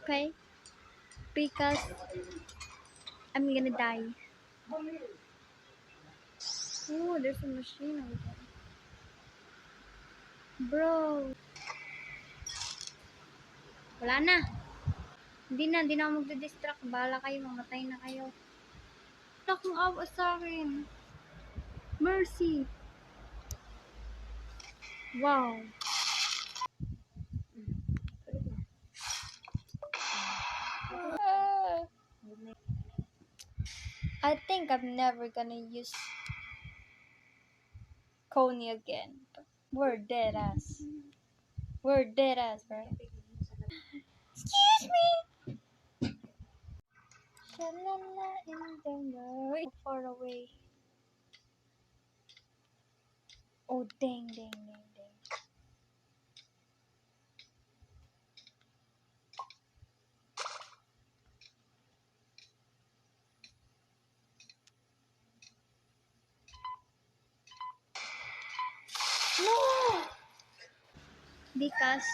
Okay? Because I'm gonna die. Oh, there's a machine over there. Bro. Wala na. Hindi na ako magdidistract. Bahala kayo, mamatay na kayo. Wala kang awa sa akin. Mercy. Wow. I think I'm never gonna use Coney again. We're dead ass. We're dead ass, bro. Excuse me. Shalala in the night. Far away. Oh, dang. No! Because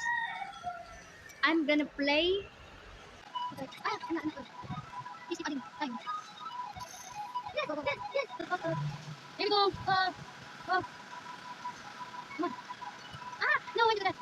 I'm gonna play. Easy pa din. Time. Yes, go. Here we go. Come on. No, wait a minute.